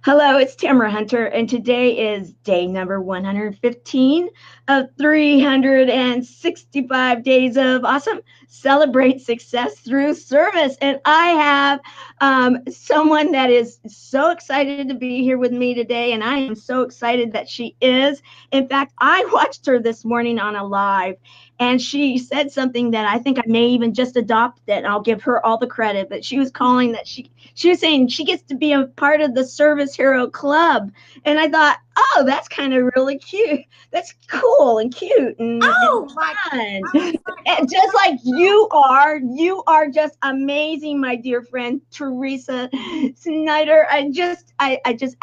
Hello, it's Tamara Hunter, and today is day number 115 of 365 days of awesome. Celebrate success through service. And I have someone that is so excited to be here with me today, and I am so excited that she is. In fact, I watched her this morning on a live, and she said something that I think I may even just adopt it. And I'll give her all the credit, but she was calling that she was saying she gets to be a part of the Service Hero Club. And I thought, oh, that's kind of really cute. That's cool and cute and fun. And just like you are just amazing, my dear friend Teresa Snider. I just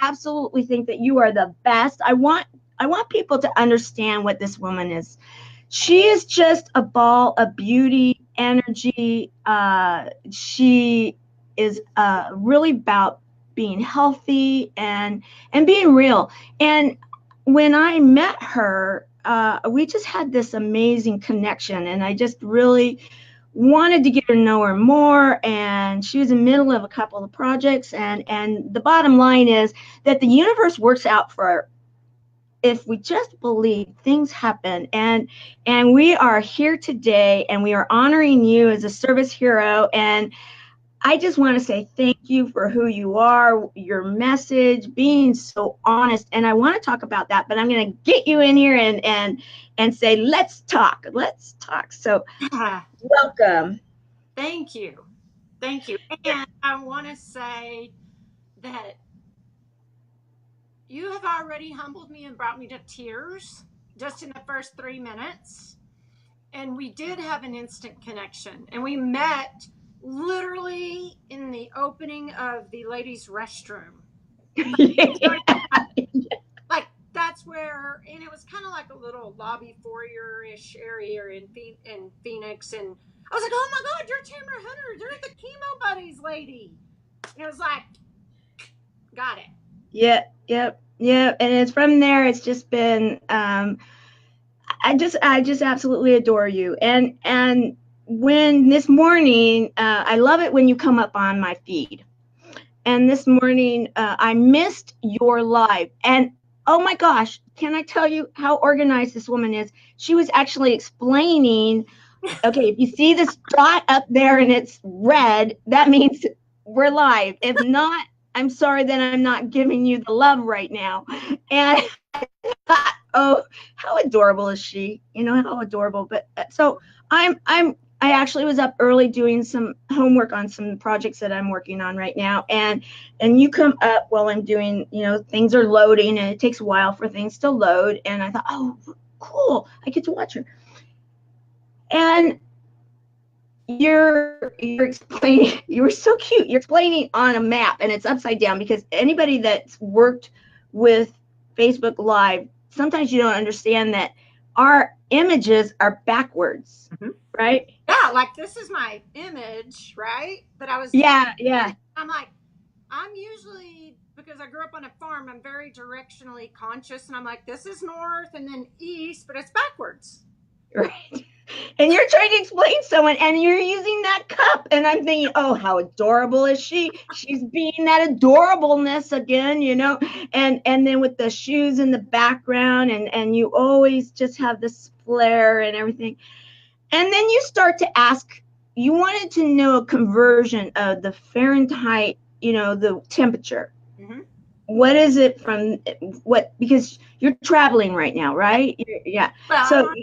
absolutely think that you are the best. I want people to understand what this woman is. She is just a ball of beauty, energy. She is really about being healthy and being real. And when I met her, we just had this amazing connection, and I just really wanted to get to know her more. And she was in the middle of a couple of projects, and the bottom line is that the universe works out for if we just believe things happen. And we are here today, and we are honoring you as a service hero. And I just want to say thank you for who you are, your message, being so honest. And I want to talk about that, but I'm going to get you in here and say, let's talk. Let's talk. So welcome. Thank you. Thank you. And I want to say that you have already humbled me and brought me to tears just in the first 3 minutes. And we did have an instant connection. And we met literally in the opening of the ladies' restroom. Like, that's where, and it was kind of like a little lobby foyer-ish area in Phoenix. And I was like, oh my God, you're Tamara Hunter. You're the Chemo Buddies lady. And it was like, got it. Yep. And it's from there, it's just been, I just absolutely adore you. And when this morning, I love it when you come up on my feed. And this morning, I missed your live. And oh my gosh, can I tell you how organized this woman is? She was actually explaining, okay, if you see this dot up there and it's red, that means we're live. If not, I'm sorry that I'm not giving you the love right now. And oh, how adorable is she? You know, how adorable. But so I actually was up early doing some homework on some projects that I'm working on right now. And you come up while I'm doing, things are loading, and it takes a while for things to load. And I thought, oh, cool, I get to watch her. And you're explaining, you were so cute. You're explaining on a map, and it's upside down, because anybody that's worked with Facebook Live, sometimes you don't understand that our images are backwards, right? Yeah, like this is my image, right? But I was yeah. I'm like, I'm usually, because I grew up on a farm, I'm very directionally conscious, and I'm like, this is north and then east, but it's backwards. Right. And you're trying to explain someone, and you're using that cup, and I'm thinking, oh, how adorable is she? She's being that adorableness again, and then with the shoes in the background, and you always just have this flair and everything. And then you start to ask, you wanted to know a conversion of the Fahrenheit, the temperature. What is it from what, because you're traveling right now, right? Yeah. Well, so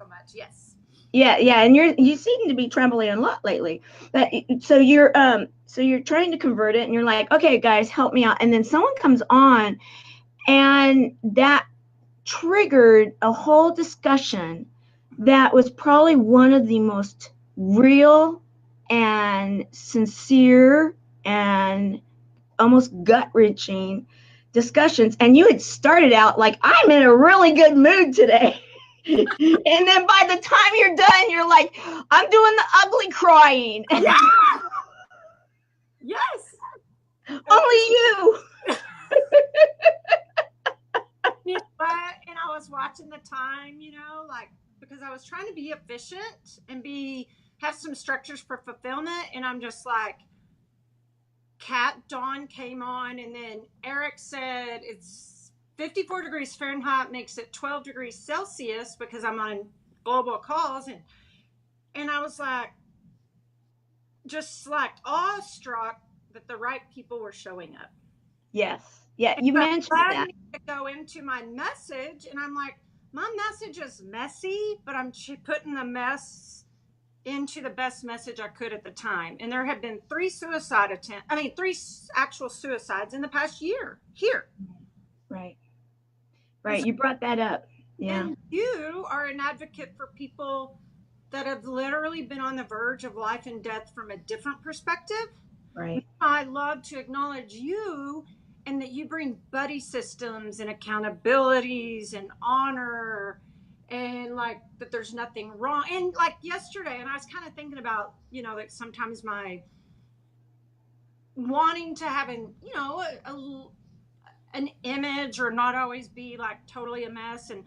much, yes. Yeah, and you seem to be traveling a lot lately. But so you're trying to convert it, and you're like, okay, guys, help me out. And then someone comes on, and that triggered a whole discussion that was probably one of the most real and sincere and almost gut-wrenching discussions. And you had started out like, I'm in a really good mood today. And then by the time you're done, you're like, I'm doing the ugly crying. Yeah. Yes. Only you. You know what? And I was watching the time, like, because I was trying to be efficient and have some structures for fulfillment. And I'm just like, Kat Dawn came on, and then Eric said it's 54 degrees Fahrenheit makes it 12 degrees Celsius because I'm on global calls, and I was like, just like awestruck that the right people were showing up. Yes. Yeah, And you that mentioned led that. me to go into my message, and I'm like, my message is messy, but I'm putting the mess into the best message I could at the time. And there have been three actual suicides in the past year here. Right. And Right. so, You brought that up. Yeah. and you are an advocate for people that have literally been on the verge of life and death from a different perspective. Right. I love to acknowledge you, and that you bring buddy systems and accountabilities and honor, and like that there's nothing wrong. And like yesterday, and I was kind of thinking about, like sometimes my wanting to have an image or not always be like totally a mess. And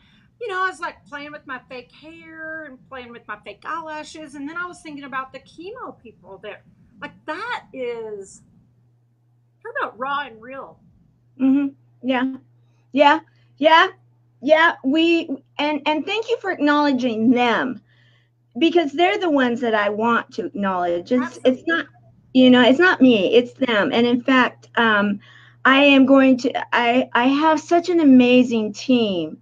I was like playing with my fake hair and playing with my fake eyelashes, and then I was thinking about the chemo people that, like, that is, talk about raw and real. Mm-hmm. Yeah. Yeah. Yeah. Yeah. And thank you for acknowledging them, because they're the ones that I want to acknowledge. It's Absolutely. not, it's not me, it's them. And in fact, I have such an amazing team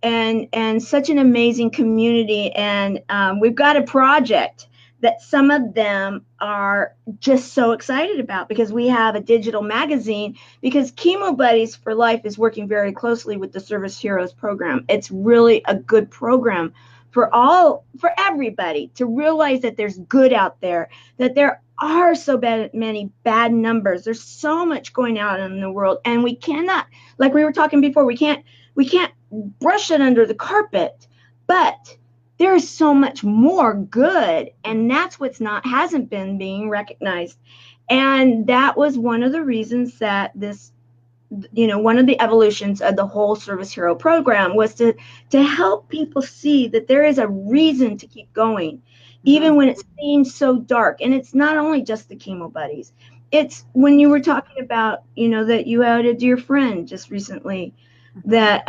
and such an amazing community. And we've got a project that some of them are just so excited about, because we have a digital magazine, because Chemo Buddies for Life is working very closely with the Service Heroes program. It's really a good program for everybody to realize that there's good out there, that there are many bad numbers. There's so much going on in the world, and we cannot, like we were talking before, we can't brush it under the carpet. But there is so much more good, and that's what's not hasn't been being recognized. And that was one of the reasons that one of the evolutions of the whole Service Hero program was to help people see that there is a reason to keep going, even when it seems so dark. And it's not only just the Chemo Buddies. It's when you were talking about, that you had a dear friend just recently that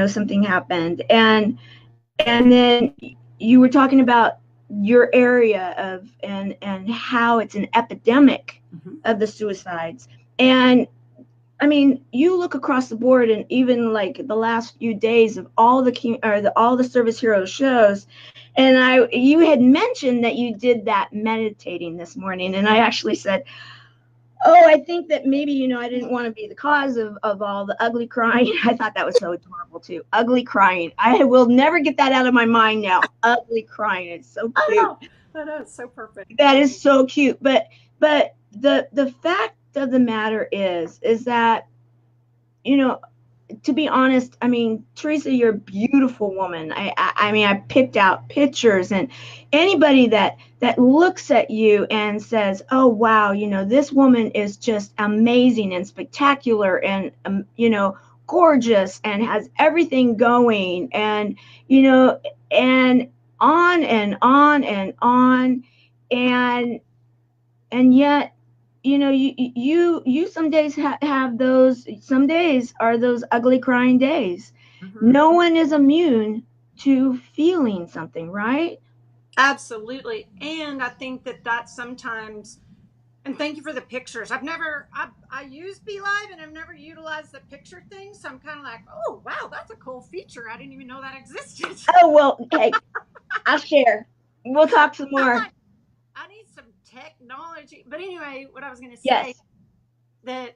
something happened, and then you were talking about your area and how it's an epidemic of the suicides. And I mean, you look across the board, and even like the last few days of all the Service Hero shows, and you had mentioned that you did that meditating this morning, and I actually said, oh, I think that maybe, I didn't want to be the cause of all the ugly crying. I thought that was so adorable too. Ugly crying. I will never get that out of my mind now. Ugly crying. It's so cute. I know, it's so perfect. That is so cute. But the fact of the matter is that, to be honest, I mean, Teresa, you're a beautiful woman. I mean, I picked out pictures, and anybody that looks at you and says, "Oh, wow, this woman is just amazing and spectacular and gorgeous and has everything going," and and on and on and on, and yet, you some days have those. Some days are those ugly crying days. No one is immune to feeling something, right? Absolutely. And I think that sometimes, and thank you for the pictures. I use Be Live, and I've never utilized the picture thing. So I'm kind of like, oh, wow, that's a cool feature. I didn't even know that existed. Oh, well, hey, I'll share. We'll talk some I'm more. like, I need some technology. But anyway, what I was going to say, Yes. that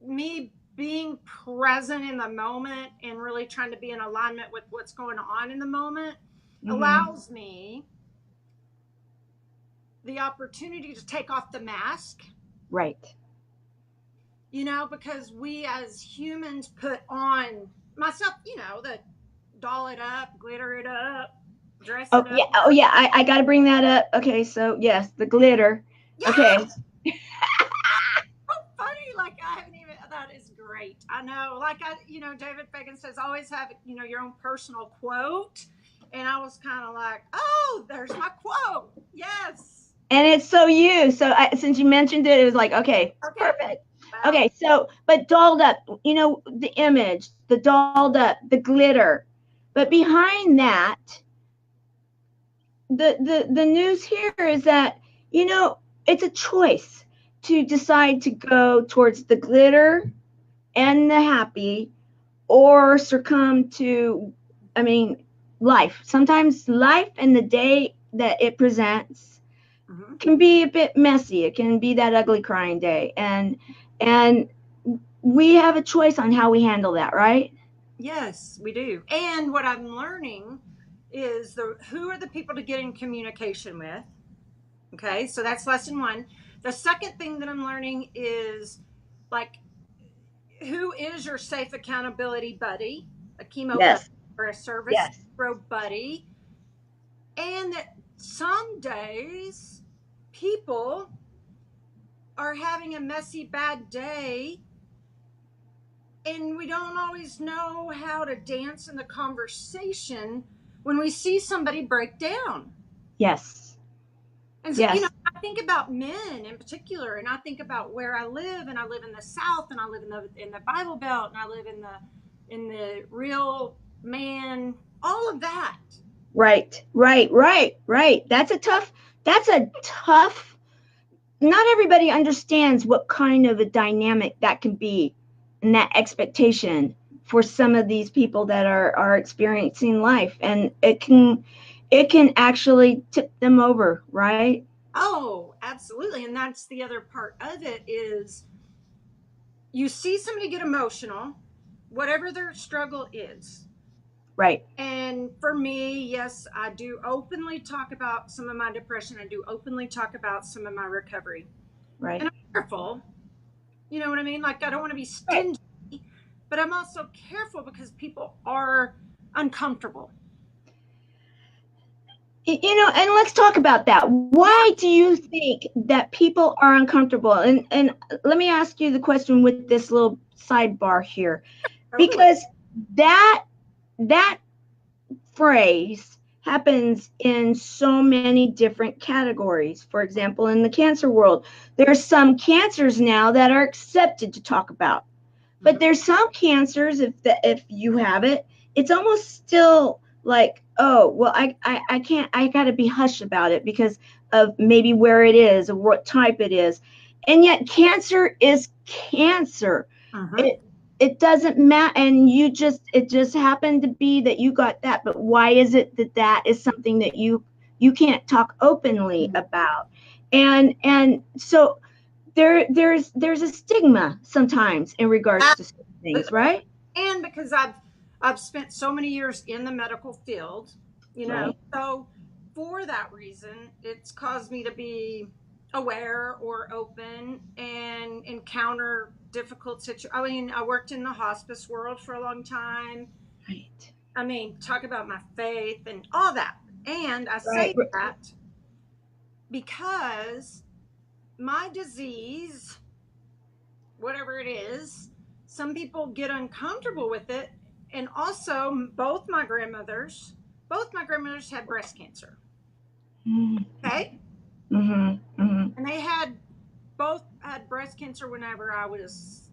me being present in the moment and really trying to be in alignment with what's going on in the moment allows me the opportunity to take off the mask. Right. Because we as humans put on, myself, the doll it up, glitter it up, dress Oh, it yeah. up. Oh, yeah. I got to bring that up. Okay. So, yes, the glitter. Okay. Yeah, so funny. Like, I haven't even, that is great. I know. Like, David Fagan says, always have, your own personal quote. And I was kind of like, oh, there's my quote. Yes. And it's so you. So since you mentioned it, it was like, okay, Okay. perfect. Wow. Okay, so but dolled up, the image, the dolled up, the glitter, but behind that, the news here is that it's a choice to decide to go towards the glitter and the happy, or succumb to, I mean, life. Sometimes life and the day that it presents Hmm. can be a bit messy. It can be that ugly crying day, and we have a choice on how we handle that, right? Yes, we do. And what I'm learning is the who are the people to get in communication with. Okay, so that's lesson one. The second thing that I'm learning is like who is your safe accountability buddy, a chemo buddy Yes. or a service Yes. buddy, and that some days people are having a messy bad day and we don't always know how to dance in the conversation when we see somebody break down. Yes. And so, Yes. I think about men in particular, and I think about where I live, and I live in the South, and I live in the Bible Belt, and I live in the real man, all of that. Right. Right. Right. Right. That's a tough, not everybody understands what kind of a dynamic that can be, and that expectation for some of these people that are experiencing life, and it can actually tip them over, right? Oh, absolutely, and that's the other part of it is you see somebody get emotional, whatever their struggle is. Right. And for me, yes, I do openly talk about some of my depression. I do openly talk about some of my recovery. Right. And I'm careful. You know what I mean? Like, I don't want to be Right. stingy, but I'm also careful because people are uncomfortable. And let's talk about that. Yeah, Why do you think that people are uncomfortable? And let me ask you the question with this little sidebar here, totally. because that phrase happens in so many different categories. For example, in the cancer world, there's some cancers now that are accepted to talk about, Mm-hmm. but there's some cancers, if you have it, it's almost still like, oh well, I can't, I got to be hush about it because of maybe where it is or what type it is. And yet cancer is cancer. Mm-hmm. It doesn't matter, and it just happened to be that you got that, but why is it that that is something that you can't talk openly about? And so there's a stigma sometimes in regards to certain things, Absolutely. right? And because I've spent so many years in the medical field, Right. so for that reason, it's caused me to be aware or open and encounter difficult situations. I mean, I worked in the hospice world for a long time. Right. I mean, talk about my faith and all that. And I Right. say that because my disease, whatever it is, some people get uncomfortable with it. And also, both my grandmothers had breast cancer. Mm-hmm. Okay. Mm-hmm. And they both had breast cancer whenever I was,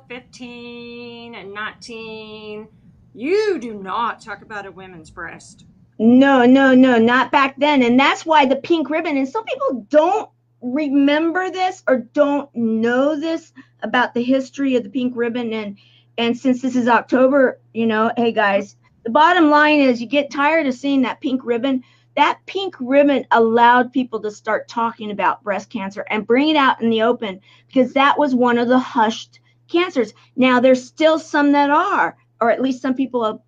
15 and 19. You do not talk about a women's breast. No, no, no, not back then. And that's why the pink ribbon, and some people don't remember this or don't know this about the history of the pink ribbon. And since this is October, hey guys, the bottom line is you get tired of seeing that pink ribbon. That pink ribbon allowed people to start talking about breast cancer and bring it out in the open, because that was one of the hushed cancers. Now there's still some that are, or at least some people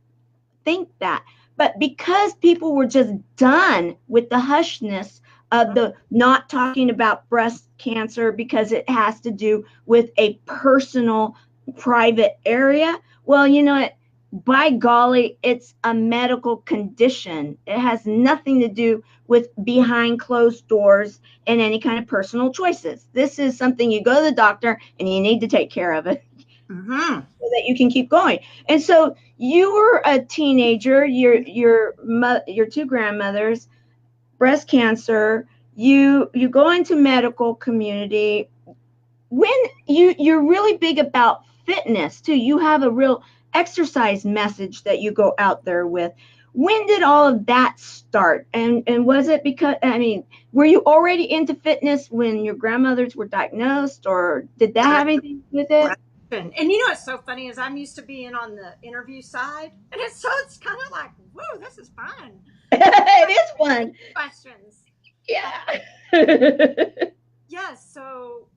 think that. But because people were just done with the hushness of the not talking about breast cancer because it has to do with a personal, private area, well, you know what? By golly, it's a medical condition. It has nothing to do with behind closed doors and any kind of personal choices. This is something you go to the doctor and you need to take care of it Mm-hmm. so that you can keep going. And so you were a teenager, your two grandmothers, breast cancer. you go into medical community. When you're really big about fitness too, you have a real exercise message that you go out there with. When did all of that start? And was it because, I mean, were you already into fitness when your grandmothers were diagnosed, or did that have anything to do with it? And you know what's so funny is I'm used to being on the interview side, and it's kind of like, whoa, this is fun. It is fun. Questions. Yeah. Yes. So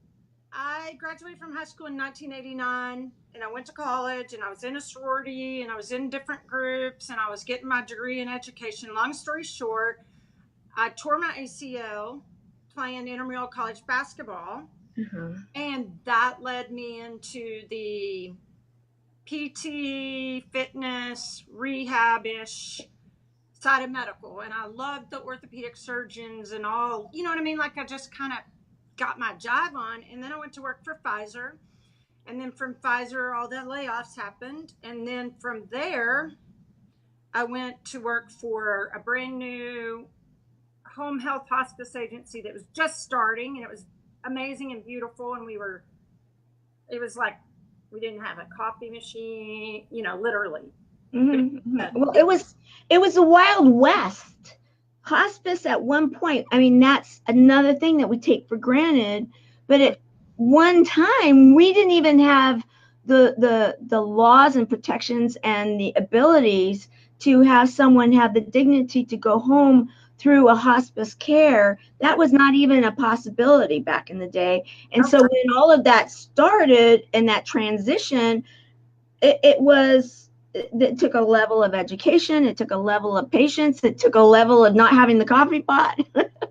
I graduated from high school in 1989, and I went to college, and I was in a sorority, and I was in different groups, and I was getting my degree in education. Long story short, I tore my ACL playing intramural college basketball, and that led me into the PT, fitness, rehab ish side of medical. And I loved the orthopedic surgeons and all, you know what I mean? Like I just kind of got my jive on. And then I went to work for Pfizer. And then from Pfizer, all the layoffs happened. And then from there, I went to work for a brand new home health hospice agency that was just starting. And it was amazing and beautiful. And it was like, we didn't have a coffee machine, you know, literally. Well, it was a Wild West. Hospice at one point. I mean, that's another thing that we take for granted. But at one time, we didn't even have the laws and protections and the abilities to have someone have the dignity to go home through a hospice care. That was not even a possibility back in the day. And so when all of that started and that transition, it took a level of education, it took a level of patience, it took a level of not having the coffee pot.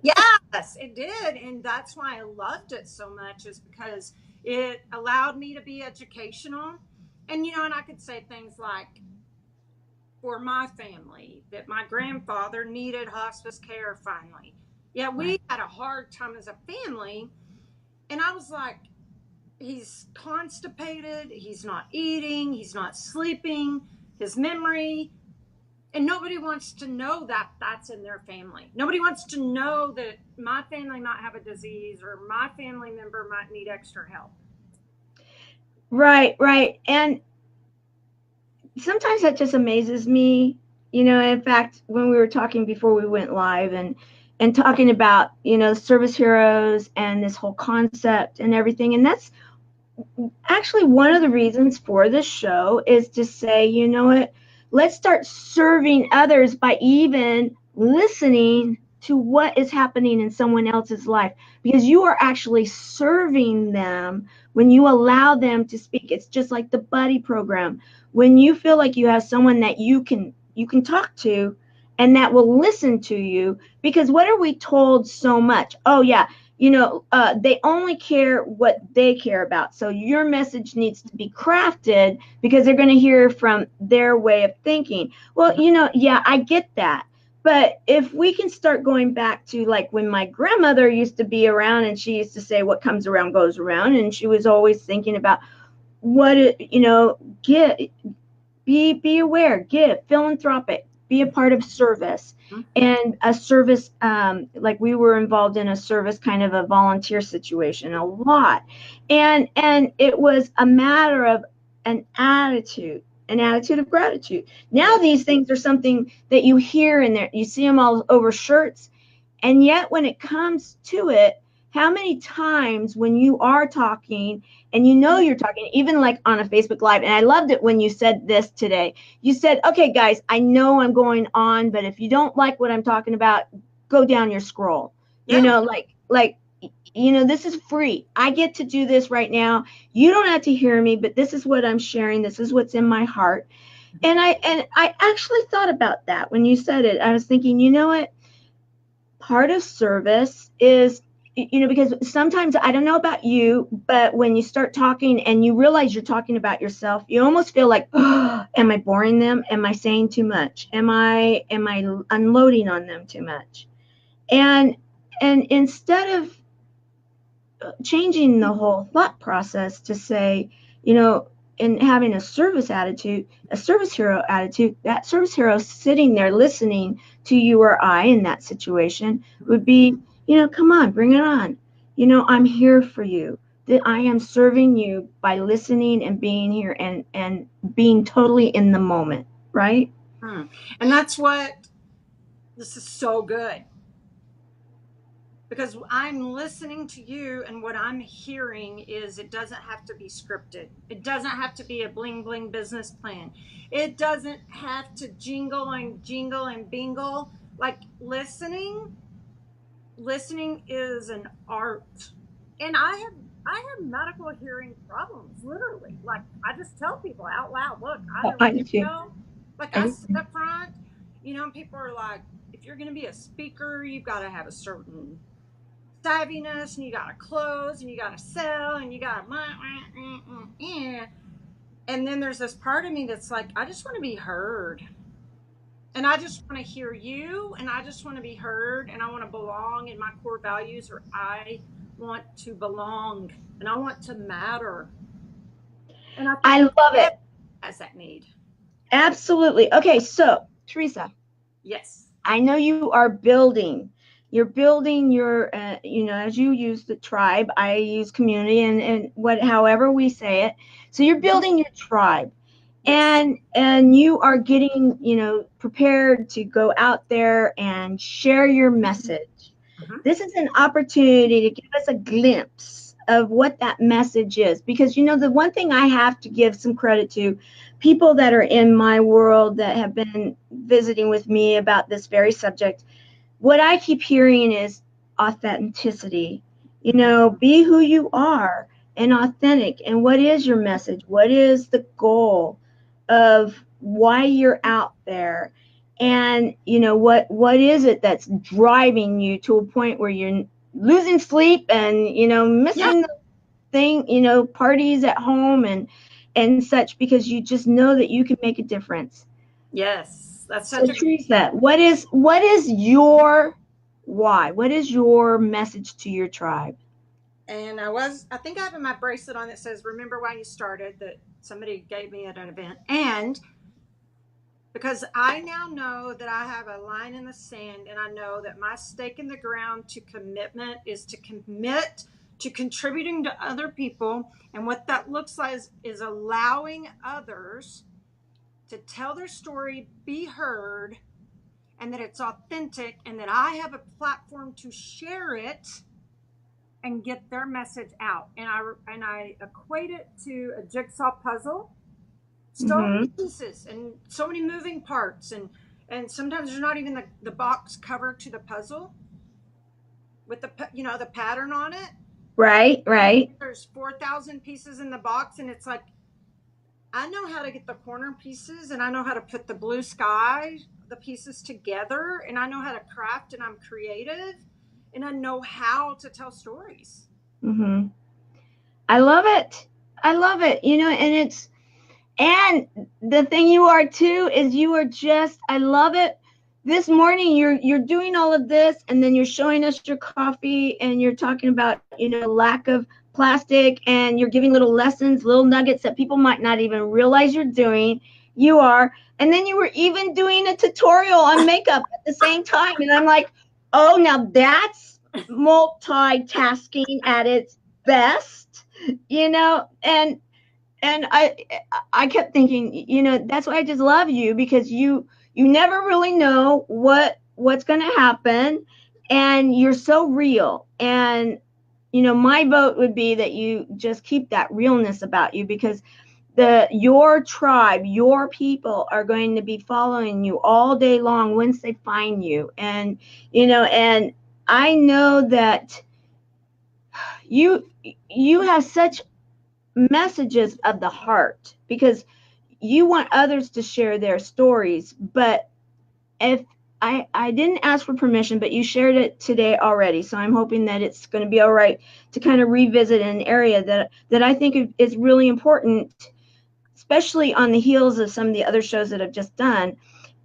Yes, it did. And that's why I loved it so much, is because it allowed me to be educational. And, you know, and I could say things like, for my family, that my grandfather needed hospice care finally. Yeah, we had a hard time as a family. And I was like, he's constipated, he's not eating, he's not sleeping, his memory. And nobody wants to know that that's in their family. Nobody wants to know that my family might have a disease or my family member might need extra help. Right. And sometimes that just amazes me. In fact, when we were talking before we went live and talking about, service heroes and this whole concept and everything, and that's actually one of the reasons for this show, is to say, you know what, let's start serving others by even listening to what is happening in someone else's life, because you are actually serving them when you allow them to speak. It's just like the buddy program. When you feel like you have someone that you can talk to and that will listen to you, because what are we told so much? Oh yeah, they only care what they care about. So your message needs to be crafted because they're going to hear from their way of thinking. Well, yeah, I get that. But if we can start going back to like when my grandmother used to be around, and she used to say, what comes around goes around. And she was always thinking about get, be aware, give, philanthropic, be a part of service. And a service, like we were involved in a service kind of a volunteer situation a lot. And it was a matter of an attitude of gratitude. Now these things are something that you hear in there, you see them all over shirts. And yet when it comes to it, how many times when you are talking and you're talking, even like on a Facebook Live, and I loved it when you said this today. You said, okay, guys, I know I'm going on, but if you don't like what I'm talking about, go down your scroll. Yeah. This is free. I get to do this right now. You don't have to hear me, but this is what I'm sharing. This is what's in my heart. And I actually thought about that when you said it. I was thinking, you know what? Part of service is, because sometimes, I don't know about you, but when you start talking and you realize you're talking about yourself, you almost feel like, oh, am I boring them? Am I saying too much? Am I unloading on them too much? And instead of changing the whole thought process to say, and having a service attitude, a service hero attitude, that service hero sitting there listening to you or I in that situation would be, come on, bring it on. I'm here for you. That I am serving you by listening and being here and being totally in the moment, right? And that's what this is so good, because I'm listening to you, and what I'm hearing is it doesn't have to be scripted. It doesn't have to be a bling bling business plan. It doesn't have to jingle and bingle. Like listening is an art. And I have medical hearing problems, literally. Like, I just tell people out loud, look, Oh, either I do too. radio, like I I do. sit up front, and people are like, if you're going to be a speaker, you've got to have a certain savviness, and you got to close, and you got to sell, and you got to, and then there's this part of me that's like, I just want to be heard. And I just want to hear you, and I just want to be heard, and I want to belong. And my core values are I want to belong, and I want to matter. And I I think love everyone it. has that need. Absolutely. Okay, so Teresa, Yes. I know you are building. You're building your, as you use the tribe, I use community, and however we say it. So you're Mm-hmm. building your tribe, Yes. and you are getting, prepared to go out there and share your message. Mm-hmm. This is an opportunity to give us a glimpse of what that message is, because the one thing I have to give some credit to people that are in my world that have been visiting with me about this very subject. What I keep hearing is authenticity. Be who you are and authentic. And what is your message? What is the goal of why you're out there? And what is it that's driving you to a point where you're losing sleep and Yeah. missing the thing, parties at home and such, because you just know that you can make a difference. Yes. That's So such a good. Teresa, what is your why? What is your message to your tribe? And I think I have my bracelet on that says, remember why you started, that somebody gave me at an event. And because I now know that I have a line in the sand, and I know that my stake in the ground to commitment is to commit to contributing to other people. And what that looks like is allowing others to tell their story, be heard, and that it's authentic, and that I have a platform to share it and get their message out. And I equate it to a jigsaw puzzle. So many Mm-hmm. pieces and so many moving parts, and sometimes there's not even the box cover to the puzzle with the pattern on it. Right, right. There's 4,000 pieces in the box, and it's like, I know how to get the corner pieces, and I know how to put the blue sky, the pieces together, and I know how to craft, and I'm creative, and I know how to tell stories. Mm-hmm. I love it. I love it. And the thing you are too is you are just, I love it. This morning you're doing all of this, and then you're showing us your coffee, and you're talking about, lack of plastic, and you're giving little lessons, little nuggets that people might not even realize you're doing. You are. And then you were even doing a tutorial on makeup at the same time. And I'm like, oh, now that's multitasking at its best, and I kept thinking, that's why I just love you, because you never really know what's going to happen, and you're so real. And my vote would be that you just keep that realness about you, because your tribe, your people are going to be following you all day long once they find you. And I know that you have such messages of the heart, because you want others to share their stories. But if I didn't ask for permission, but you shared it today already, so I'm hoping that it's going to be all right to kind of revisit an area that I think is really important, especially on the heels of some of the other shows that I've just done.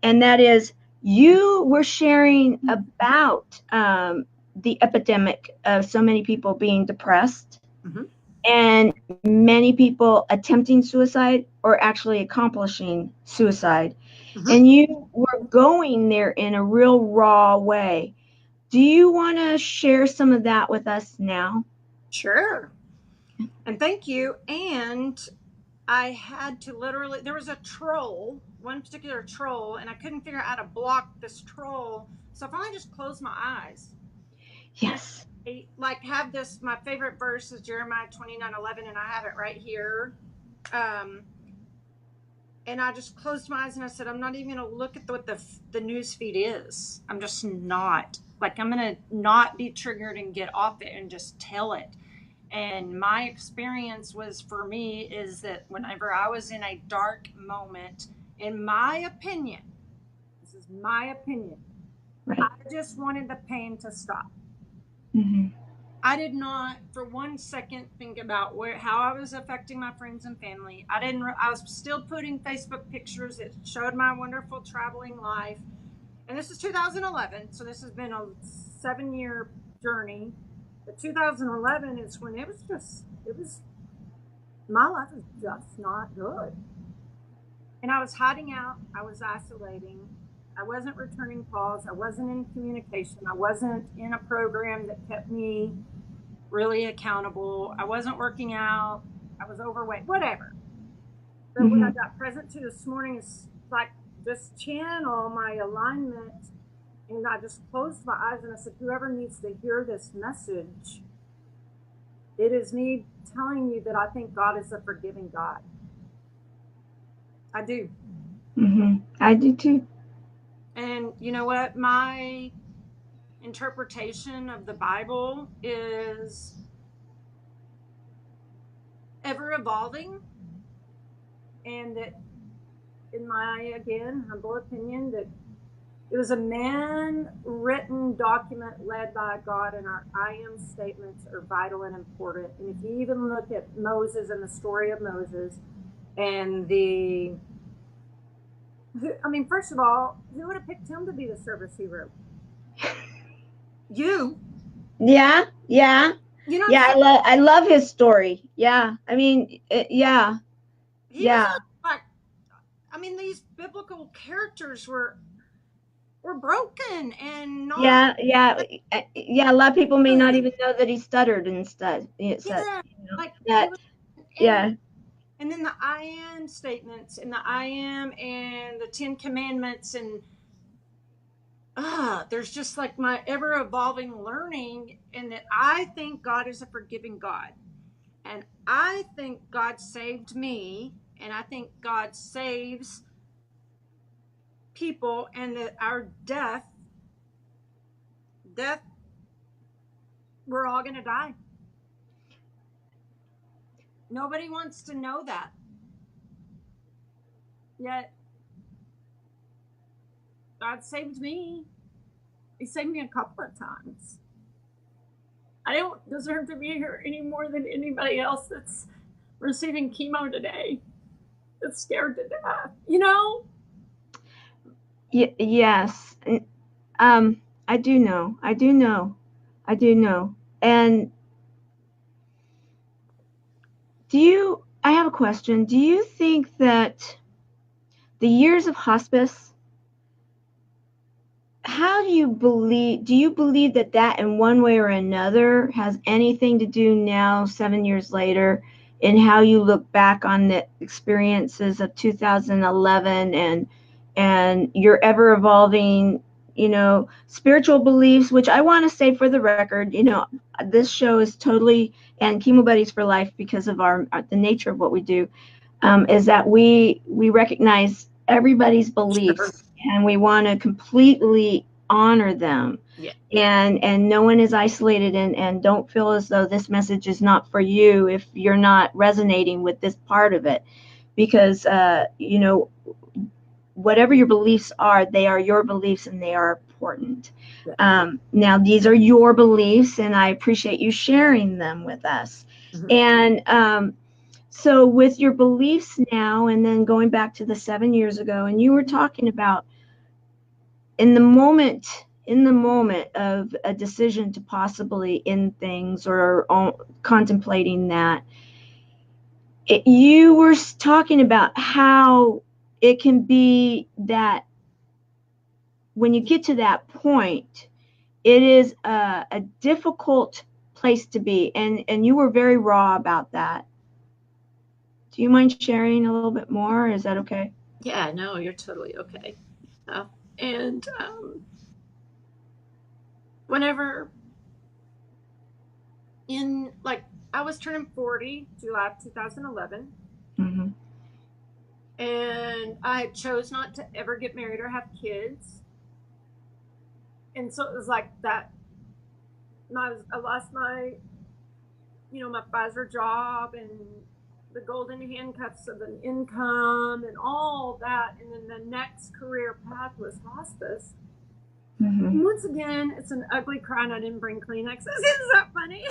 And that is, you were sharing about the epidemic of so many people being depressed, Mm-hmm. and many people attempting suicide or actually accomplishing suicide. Mm-hmm. And you were going there in a real raw way. Do you want to share some of that with us now? Sure. And thank you. And I had to literally, there was a troll, one particular troll, and I couldn't figure out how to block this troll. So I finally just closed my eyes. And Yes. I like have this, my favorite verse is Jeremiah 29:11, and I have it right here. Um, and I just closed my eyes and I said, I'm not even going to look at what the news feed is. I'm just not. Like, I'm going to not be triggered and get off it and just tell it. And my experience was, for me, is that whenever I was in a dark moment, in my opinion, this is my opinion, Right. I just wanted the pain to stop. Mm-hmm. I did not for one second think about how I was affecting my friends and family. I was still putting Facebook pictures that showed my wonderful traveling life. And this is 2011, so this has been a 7-year journey. But 2011 is when my life was just not good. And I was hiding out, I was isolating, I wasn't returning calls, I wasn't in communication, I wasn't in a program that kept me really accountable, I wasn't working out, I was overweight, whatever. But what I got present to this morning is like just channel my alignment. And I just closed my eyes and I said, whoever needs to hear this message, it is me telling you that I think God is a forgiving God. I do. Mm-hmm. I do too. And you know what? My interpretation of the Bible is ever evolving. And that, in my, again, humble opinion, that it was a man-written document led by God, and our I am statements are vital and important. And if you even look at Moses and the story of Moses, and first of all, who would have picked him to be the service hero? You. Yeah. Yeah. You know what Yeah. I'm saying? I love his story. Yeah. I mean, yeah. He was Yeah. like, these biblical characters were broken and not. Yeah. Yeah. Yeah. A lot of people may not Good. even know that he stuttered and stuff. It said, Yeah, like he that. was, and Yeah. and then the I am statements and the I am and the 10 commandments and there's just like my ever evolving learning, and that I think God is a forgiving God, and I think God saved me, and I think God saves people, and that our death, we're all going to die. Nobody wants to know that. Yet God saved me. He saved me a couple of times. I don't deserve to be here any more than anybody else that's receiving chemo today, that's scared to death, you know? Yes. I do know. I do know. I do know. And I have a question. Do you think that the years of hospice, do you believe that in one way or another has anything to do now, 7 years later, in how you look back on the experiences of 2011 and your ever evolving, spiritual beliefs, which I want to say for the record, this show is totally, and Chemo Buddies for Life, because of the nature of what we do, is that we recognize everybody's Sure. beliefs and we want to completely honor them. Yeah. And no one is isolated, and don't feel as though this message is not for you if you're not resonating with this part of it, because whatever your beliefs are, they are your beliefs and they are important. Yeah. Now these are your beliefs and I appreciate you sharing them with us. Mhm. And so with your beliefs now, and then going back to the 7 years ago, and you were talking about in the moment of a decision to possibly end things or contemplating that, you were talking about how it can be that when you get to that point, it is a difficult place to be, and you were very raw about that. Do you mind sharing a little bit more? Is that okay? Yeah, no, you're totally okay. And whenever in like I was turning 40 July 2011, Mm-hmm. and I chose not to ever get married or have kids. And so it was like that. I lost my, my Pfizer job and the golden handcuffs of an income and all that. And then the next career path was hospice. Mm-hmm. And once again, it's an ugly cry, and I didn't bring Kleenex. Isn't that funny?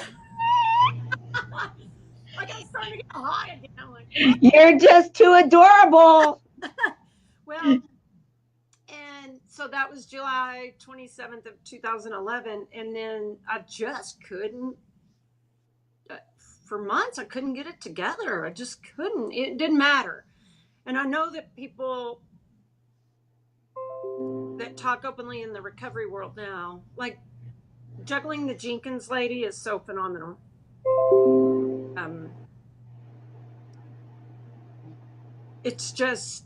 Like I'm starting to get hot again. I'm like, what? You're just too adorable. Well, and so that was July 27th of 2011. And then I just couldn't, for months, I couldn't get it together. I just couldn't. It didn't matter. And I know that people that talk openly in the recovery world now, like juggling the Jenkins lady is so phenomenal. Um, it's just,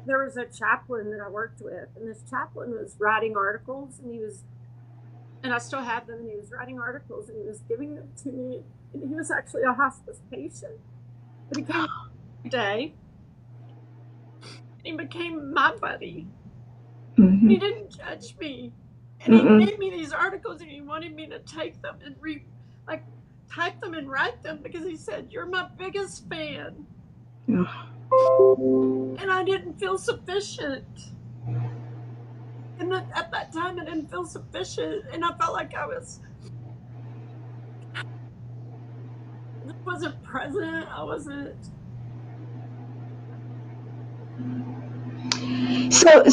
there was a chaplain that I worked with, and this chaplain was writing articles, and I still have them, and he was writing articles, and he was giving them to me, and he was actually a hospice patient. But he came every day, and he became my buddy. Mm-hmm. He didn't judge me. And he Mm-mm. gave me these articles and he wanted me to take them and like type them and write them because he said, "You're my biggest fan." And I didn't feel sufficient. And at that time, I didn't feel sufficient. And I felt like I wasn't present. I wasn't. So,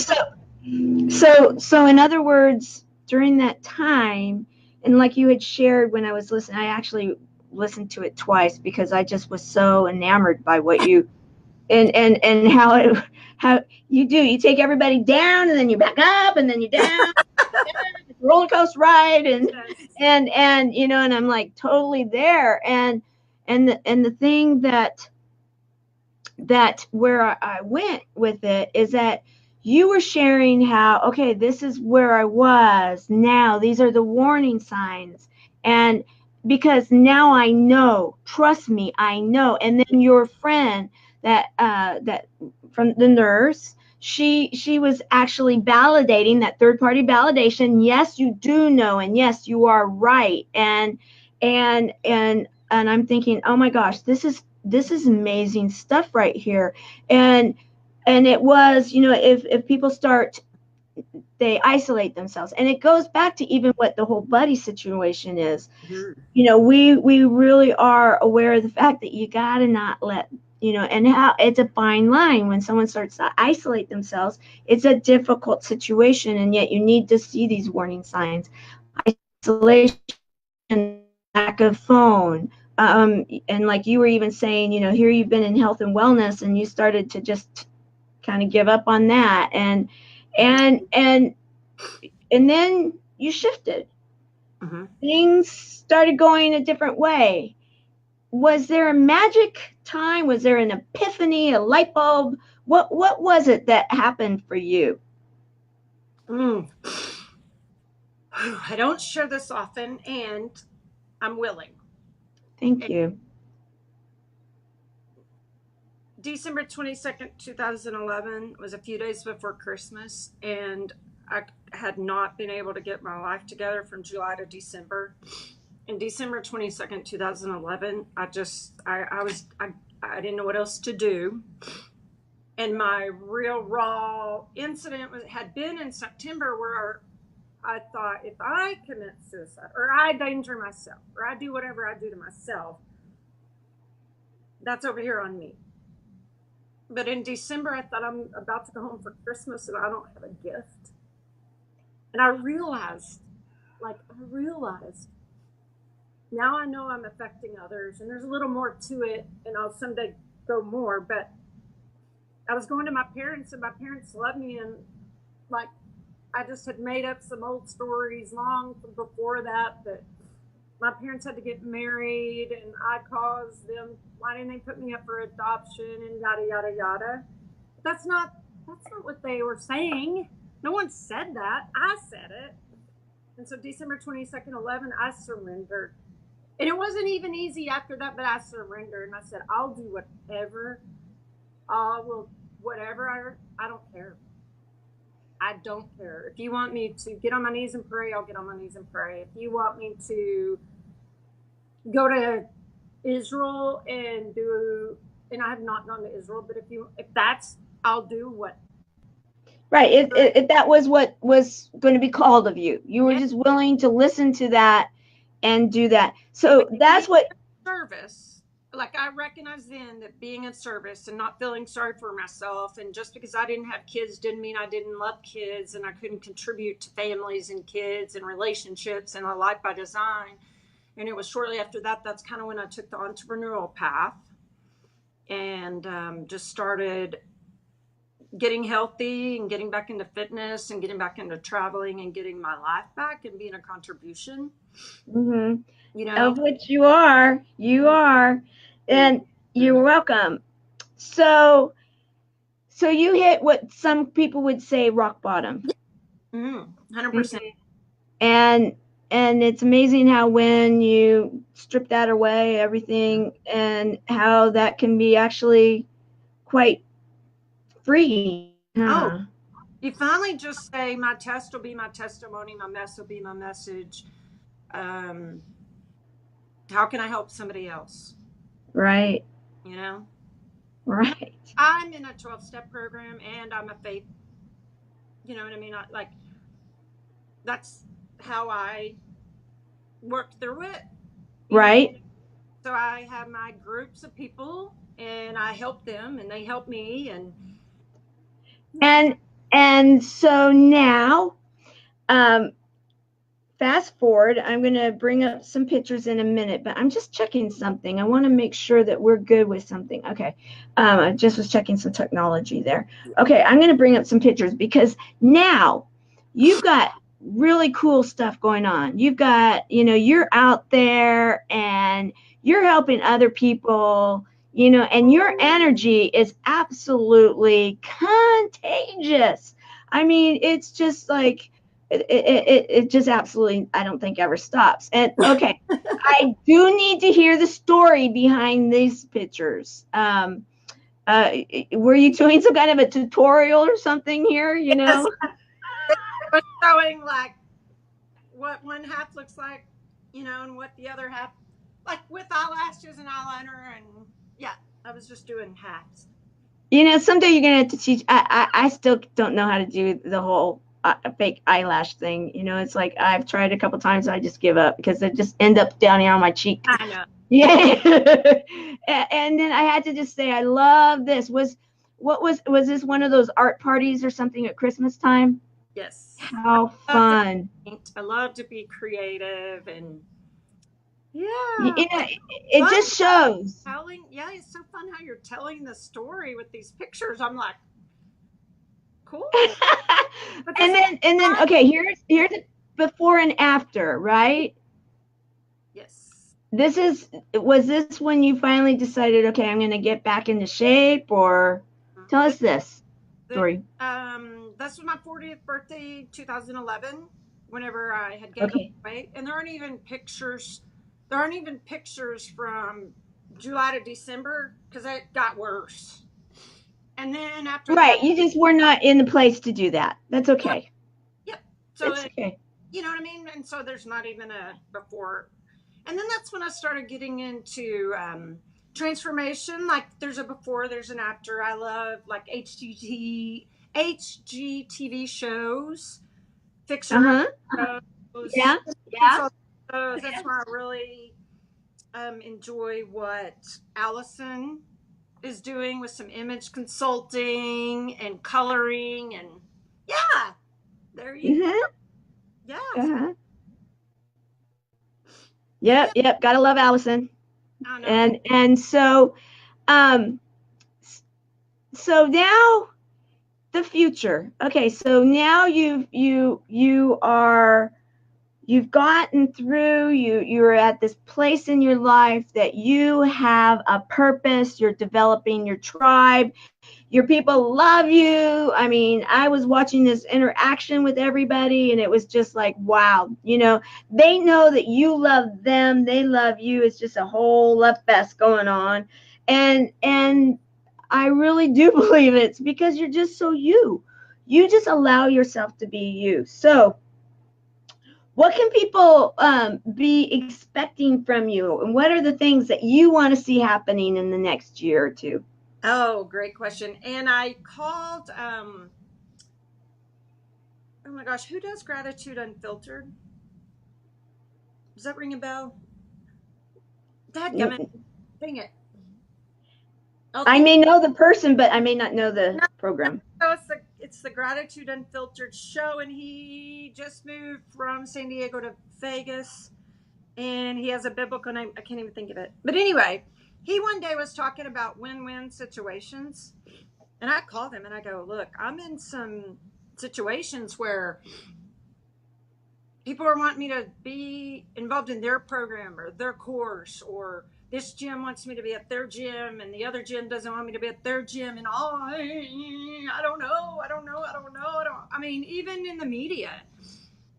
so, so, in other words, during that time, and like you had shared when I was listening, I actually listened to it twice because I just was so enamored by what you and how you do. You take everybody down and then you back up and then you down. It's a roller coaster ride Yes. and and I'm like totally there and the thing that where I went with it is that you were sharing how, okay, this is where I was. Now these are the warning signs. And because now I know, trust me, I know. And then your friend that from the nurse, she was actually validating that third party validation. Yes, you do know, and yes, you are right. And I'm thinking, oh my gosh, this is amazing stuff right here. And it was, if people start, they isolate themselves, and it goes back to even what the whole buddy situation is. Mm-hmm. We really are aware of the fact that you gotta not let, and how it's a fine line when someone starts to isolate themselves. It's a difficult situation, and yet you need to see these warning signs: isolation, lack of phone. And like you were even saying, here you've been in health and wellness, and you started to just kind of give up on that, and then you shifted. Mm-hmm. Things started going a different way. Was there a magic time? Was there an epiphany, a light bulb? What was it that happened for you? Mm. I don't share this often, and I'm willing. Thank you. December 22nd, 2011 was a few days before Christmas, and I had not been able to get my life together from July to December. In December 22nd, 2011, I didn't know what else to do. And my real raw incident had been in September, where I thought, if I commit suicide or I danger myself or I do whatever I do to myself, that's over here on me. But in December, I thought, I'm about to go home for Christmas and I don't have a gift. And I realized, now I know I'm affecting others, and there's a little more to it, and I'll someday go more. But I was going to my parents, and my parents love me, and like I just had made up some old stories long before that my parents had to get married and I caused them. Why didn't they put me up for adoption and yada yada yada? That's not what they were saying. No one said that. I said it. And so December 22nd, 11, I surrendered. And it wasn't even easy after that, but I surrendered and I said, I'll do whatever. I will whatever I don't care. I don't care. If you want me to get on my knees and pray, I'll get on my knees and pray. If you want me to go to Israel and I have not gone to Israel, but if that's, I'll do what. Right. If that was what was going to be called of you, you were just willing to listen to that and do that. So that's what service. Like I recognize then that being in service and not feeling sorry for myself, and just because I didn't have kids didn't mean I didn't love kids and I couldn't contribute to families and kids and relationships and a life by design. And it was shortly after that, that's kind of when I took the entrepreneurial path and just started getting healthy and getting back into fitness and getting back into traveling and getting my life back and being a contribution. Mm-hmm. You know, of which you are, and you're welcome. So you hit what some people would say rock bottom. 100%. And it's amazing how when you strip that away, everything, and how that can be actually quite free. Oh, you finally just say, my test will be my testimony, my mess will be my message. How can I help somebody else? Right. You know? Right. I'm in a 12-step program and I'm a faith, you know what I mean? That's how I worked through it. Right. Know? So I have my groups of people and I help them and they help me and so now fast forward, I'm going to bring up some pictures in a minute, but I'm just checking something. I want to make sure that we're good with something. Okay. I just was checking some technology there. Okay. I'm going to bring up some pictures because now you've got really cool stuff going on. You've got, you're out there and you're helping other people, and your energy is absolutely contagious. I mean, it's just like, it just absolutely, I don't think ever stops. And okay, I do need to hear the story behind these pictures. Were you doing some kind of a tutorial or something here? Yes. It was showing like what one half looks like, and what the other half, like with eyelashes and eyeliner, and yeah, I was just doing halves. Someday you're gonna have to teach. I still don't know how to do the whole fake eyelash thing. It's like I've tried a couple times. I just give up because they just end up down here on my cheek. I know. Yeah. And then I had to just say, I love this. Was this one of those art parties or something at Christmas time? Yes. How fun. I love to be creative and yeah. It just shows. Yeah, it's so fun how you're telling the story with these pictures. I'm like, cool. and then okay, here's the before and after, right? Yes. Was this when you finally decided, okay, I'm going to get back into shape, or tell us this story. This was my 40th birthday, 2011, whenever I had gained weight, and there aren't even pictures from July to December because it got worse. And then after that, you just were not in the place to do that. That's okay. Yep. So it's okay. You know what I mean? And so there's not even a before. And then that's when I started getting into transformation. Like there's a before, there's an after. I love like HGTV shows, fixer shows. Yeah. That's where I really enjoy what Allison is doing with some image consulting and coloring, and yeah, there you go. Yeah. Yep. Gotta love Allison. I know. And so so now the future. Okay, so now you've gotten through, you're at this place in your life that you have a purpose, you're developing your tribe, your people love you. I mean, I was watching this interaction with everybody and it was just like, wow, they know that you love them, they love you. It's just a whole love fest going on. And I really do believe it's because you're just so you. You just allow yourself to be you. So what can people be expecting from you, and what are the things that you want to see happening in the next year or two? Oh, great question. And I called, oh my gosh, who does Gratitude Unfiltered? Does that ring a bell? Dadgummit. Dang it. Oh, I thank may know the person, but I may not know the you. program. So it's the Gratitude Unfiltered show, and he just moved from San Diego to Vegas, and he has a biblical name. I can't even think of it. But anyway, he one day was talking about win-win situations, and I called him and I go, look, I'm in some situations where people are wanting me to be involved in their program or their course, or this gym wants me to be at their gym and the other gym doesn't want me to be at their gym, and I don't know, I mean, even in the media,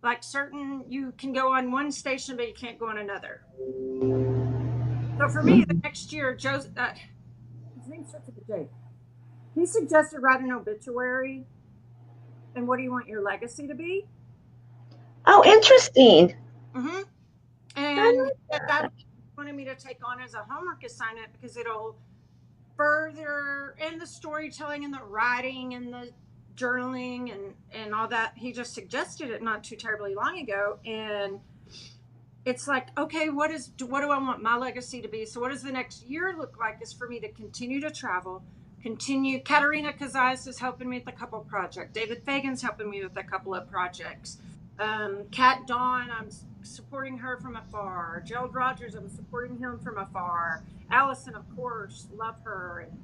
like certain, you can go on one station but you can't go on another. So for me, the next year, his name starts with a J. He suggested write an obituary and what do you want your legacy to be. Oh, interesting. Mm-hmm. I And like that that. wanted me to take on as a homework assignment because it'll further in the storytelling and the writing and the journaling and all that. He just suggested it not too terribly long ago, and it's like, okay, what do I want my legacy to be? So what does the next year look like? Is for me to continue to travel, continue. Katerina Kazayas is helping me with a couple of projects. David Fagan's helping me with a couple of projects. Kat Dawn, I'm supporting her from afar. Gerald Rogers, I'm supporting him from afar. Allison, of course, love her. And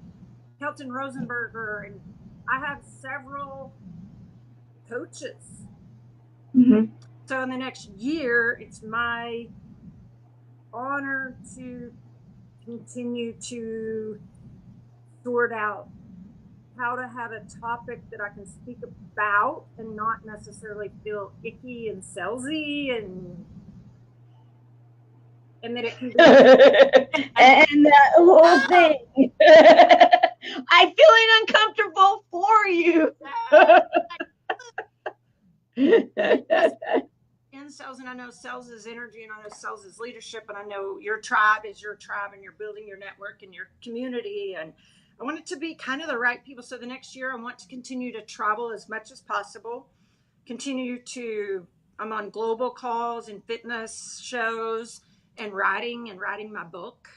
Kelton Rosenberger. And I have several coaches. Mm-hmm. So in the next year, it's my honor to continue to sort out how to have a topic that I can speak about and not necessarily feel icky and salesy, and that it can be And that whole thing. I'm feeling uncomfortable for you. in sales, and I know sales is energy, and I know sales is leadership, and I know your tribe is your tribe, and you're building your network and your community, and I want it to be kind of the right people. So the next year I want to continue to travel as much as possible, continue to, I'm on global calls and fitness shows and writing my book.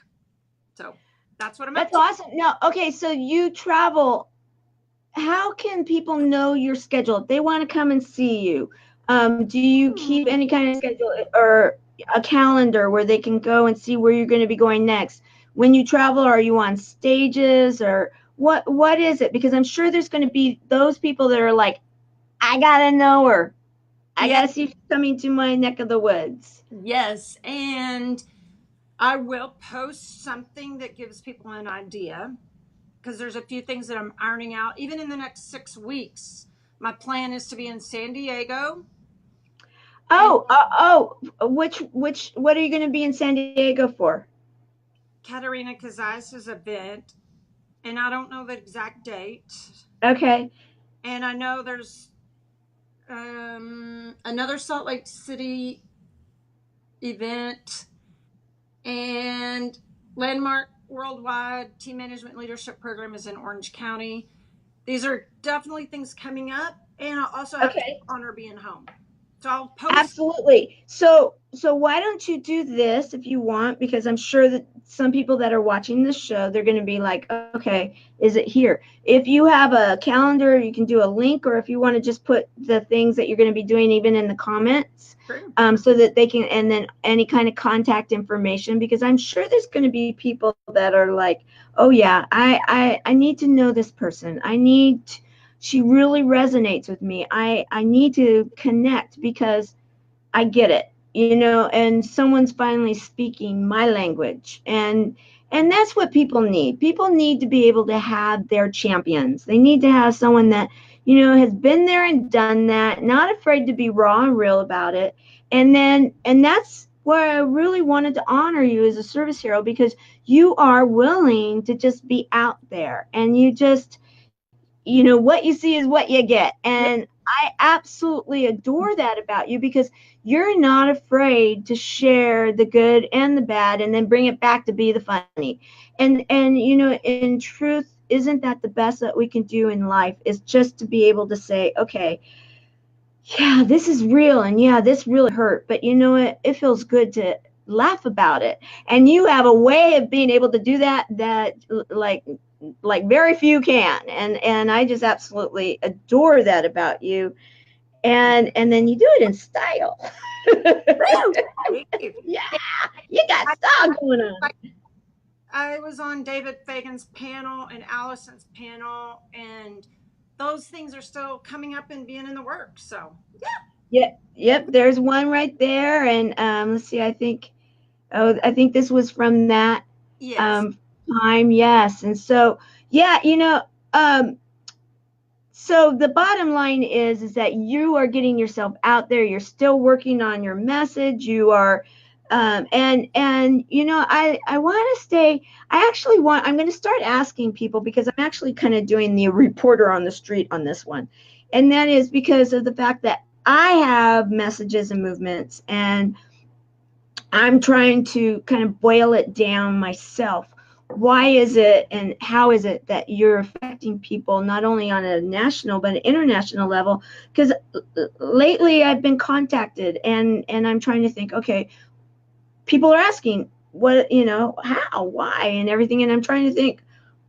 So that's what I'm up That's to. awesome. Now, okay, so you travel. How can people know your schedule if they want to come and see you? Do you keep any kind of schedule or a calendar where they can go and see where you're going to be going next? When you travel, are you on stages, or what is it? Because I'm sure there's going to be those people that are like, I gotta know her. I Yeah, gotta see if she's coming to my neck of the woods. yes, and I will post something that gives people an idea, because there's a few things that I'm ironing out. Even in the next 6 weeks, my plan is to be in San Diego. And What are you going to be in San Diego for? Katerina Kazais' event, and I don't know the exact date. Okay. And I know there's another Salt Lake City event, and Landmark Worldwide Team Management Leadership Program is in Orange County. These are definitely things coming up, and I also have to Okay. honor being home. So I'll post. Absolutely. So why don't you do this if you want? Because I'm sure that some people that are watching this show, they're going to be like, okay, is it here? If you have a calendar, you can do a link, or if you want to just put the things that you're going to be doing even in the comments, so that they can, and then any kind of contact information, because I'm sure there's going to be people that are like, oh yeah, I need to know this person. I need she really resonates with me. I need to connect because I get it, you know, and someone's finally speaking my language. And that's what people need. People need to be able to have their champions. They need to have someone that, you know, has been there and done that, not afraid to be raw and real about it. And that's where I really wanted to honor you as a service hero, because you are willing to just be out there, and you just, you know, what you see is what you get. Yeah. And I absolutely adore that about you, because you're not afraid to share the good and the bad and then bring it back to be the funny. And you know, in truth, isn't that the best that we can do in life, is just to be able to say, okay, yeah, this is real, and yeah, this really hurt, but you know what, it feels good to laugh about it. And you have a way of being able to do that, that like very few can. And I just absolutely adore that about you. And then you do it in style. Woo! Thank you. Yeah, Yeah, you got I, style I, going on. I was on David Fagan's panel and Allison's panel, and those things are still coming up and being in the works. So yeah. Yep, there's one right there. And let's see, I think this was from that Yes. um time. Yes. And so, yeah, you know, um so the bottom line is that you are getting yourself out there. You're still working on your message. You are, and you know, I want to stay. I'm going to start asking people, because I'm actually kind of doing the reporter on the street on this one, and that is because of the fact that I have messages and movements, and I'm trying to kind of boil it down myself. Why is it and how is it that you're affecting people not only on a national but an international level? Because lately I've been contacted, and I'm trying to think, okay, people are asking what, you know, how, why, and everything, and I'm trying to think,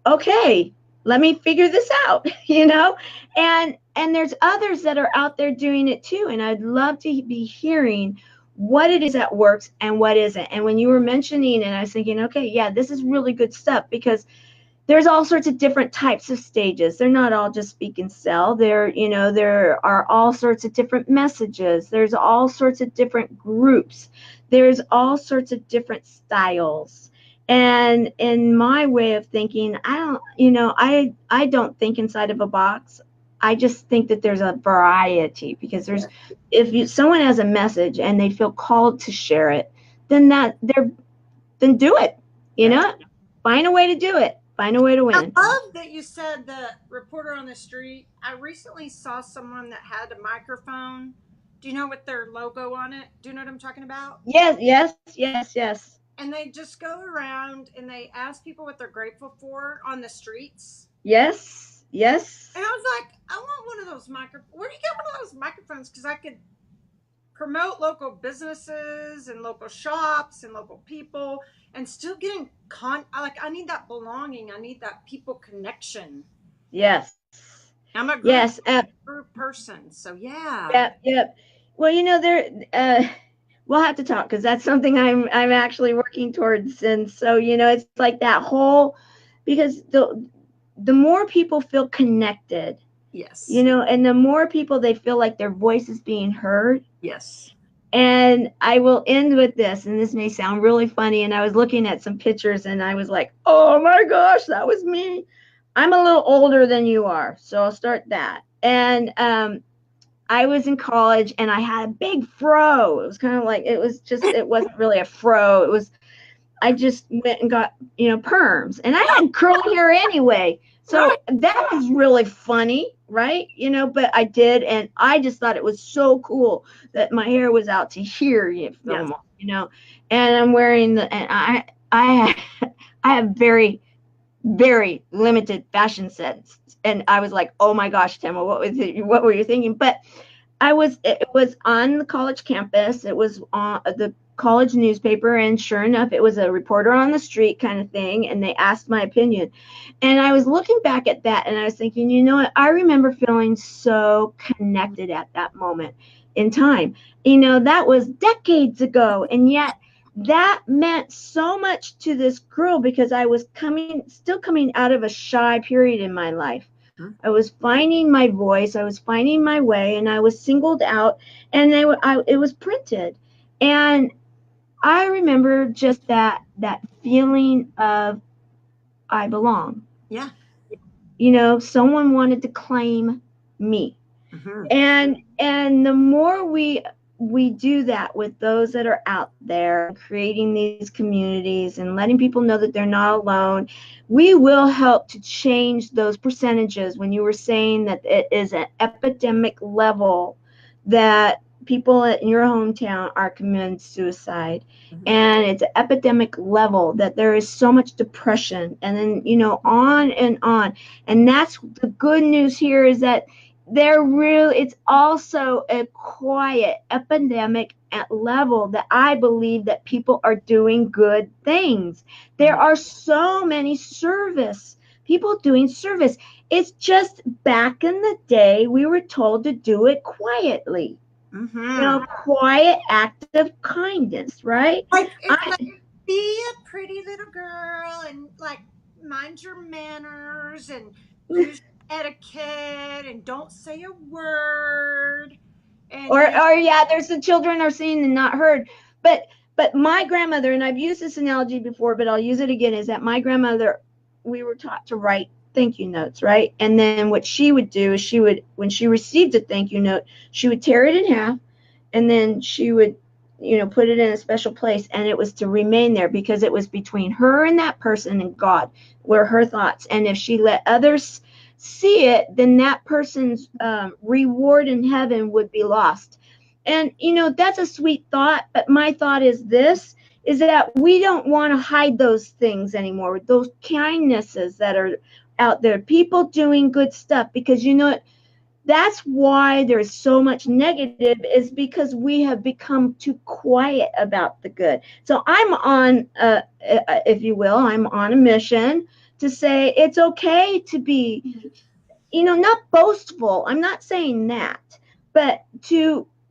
okay, let me figure this out, you know. And there's others that are out there doing it too, and I'd love to be hearing what it is that works and what isn't. And when you were mentioning, and I was thinking, okay, yeah, this is really good stuff, because there's all sorts of different types of stages. They're not all just speak and sell. There, you know, there are all sorts of different messages. There's all sorts of different groups. There's all sorts of different styles. And in my way of thinking, I don't, you know, I don't think inside of a box. I just think that there's a variety, because there's, if you, someone has a message and they feel called to share it, then then do it. You Yeah. know, find a way to do it. Find a way to I win. love that you said the reporter on the street. I recently saw someone that had a microphone. Do you know what their logo on it? Do you know what I'm talking about? Yes, yes, yes, yes. And they just go around and they ask people what they're grateful for on the streets. Yes, yes, And I was like, I want one of those Where do you get one of those microphones? Because I could promote local businesses and local shops and local people, and still getting like, I need that belonging. I need that people connection. yes, I'm a yes. group person, so yeah. Yep, yep. Well, you know, we'll have to talk, because that's something I'm actually working towards. And so, you know, it's like that whole, because the more people feel connected, you Yes. know, and the more people they feel like their voice is being heard. Yes. And I will end with this, and this may sound really funny. And I was looking at some pictures, and I was like, oh my gosh, that was me. I'm a little older than you are, so I'll start that. And I was in college, and I had a big fro. It was kind of like, it wasn't really a fro. I just went and got, you know, perms, and I had curly hair anyway. So Right. that was really funny, right? You know, but I did, and I just thought it was so cool that my hair was out to here, Yes. you know, and I'm wearing and I I have very, very limited fashion sense. And I was like, oh my gosh, Tema, what were you thinking? But it was on the college campus. It was on the college newspaper, and sure enough, it was a reporter on the street kind of thing, and they asked my opinion. And I was looking back at that, and I was thinking, you know what, I remember feeling so connected at that moment in time. You know, that was decades ago, and yet that meant so much to this girl, because I was still coming out of a shy period in my life I was finding my voice, I was finding my way, and I was singled out, and it was printed. And I remember just that feeling of I belong. Yeah. Someone wanted to claim me. And the more we do that with those that are out there, creating these communities and letting people know that they're not alone, we will help to change those percentages. When you were saying that it is an epidemic level that people in your hometown are committing suicide, and it's an epidemic level that there is so much depression, and then on and on. And that's the good news here, is that it's also a quiet epidemic at level that I believe that people are doing good things. There are so many people doing service. It's just back in the day we were told to do it quietly. Quiet act of kindness, right? It's like, be a pretty little girl and like mind your manners and use etiquette and don't say a word. And or yeah, there's the children are seen and not heard. But my grandmother, and I've used this analogy before, but I'll use it again, is that my grandmother, we were taught to write thank you notes, right? And then what she would do is when she received a thank you note, she would tear it in half, and then she would put it in a special place, and it was to remain there because it was between her and that person and God, were her thoughts. And if she let others see it, then that person's reward in heaven would be lost. And that's a sweet thought, but my thought is this, is that we don't want to hide those things anymore, those kindnesses that are out there, people doing good stuff, because that's why there's so much negative, is because we have become too quiet about the good. So I'm on, if you will, I'm on a mission to say it's okay to be, not boastful. I'm not saying that, but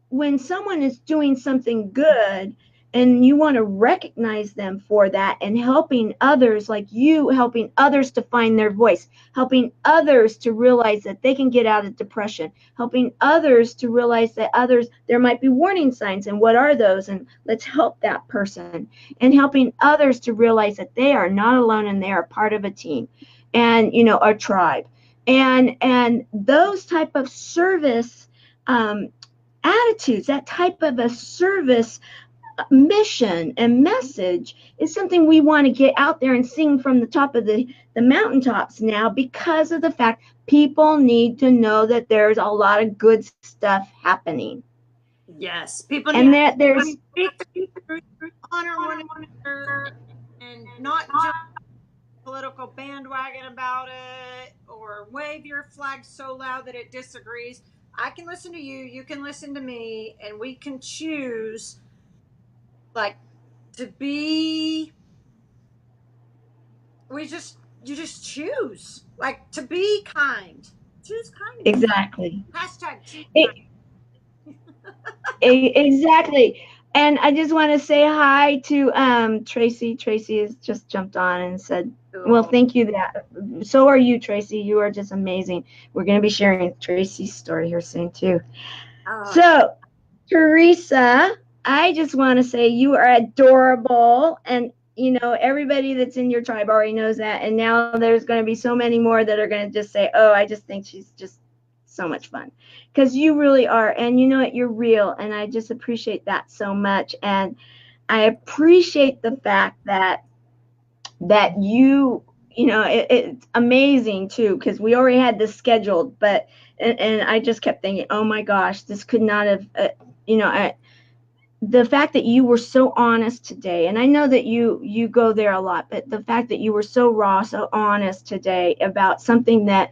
when someone is doing something good and you want to recognize them for that, and helping others, like you helping others to find their voice, helping others to realize that they can get out of depression, helping others to realize that there might be warning signs, and what are those, and let's help that person, and helping others to realize that they are not alone and they are part of a team, and a tribe, and those type of service attitudes, that type of a service mission and message, is something we want to get out there and sing from the top of the mountaintops now, because of the fact people need to know that there's a lot of good stuff happening. Yes, people and need that to there's speak the truth, honor one another, and not jump political bandwagon about it or wave your flag so loud that it disagrees. I can listen to you, you can listen to me, and we can choose, like, to be, you just choose, like, to be kind. Choose kindness. exactly Hashtag choose it, kindness. exactly. And I just want to say hi to Tracy. Tracy has just jumped on and said, well, Cool. thank you. That so are you, Tracy. You are just amazing. We're going to be sharing Tracy's story here soon too. Oh, So, Teresa, I just want to say you are adorable, and everybody that's in your tribe already knows that, and now there's going to be so many more that are going to just say, oh, I just think she's just so much fun, because you really are, and you're real, and I just appreciate that so much. And I appreciate the fact that it's amazing too, because we already had this scheduled, but and I just kept thinking, oh my gosh, this could not have the fact that you were so honest today, and I know that you go there a lot, but the fact that you were so raw, so honest today about something that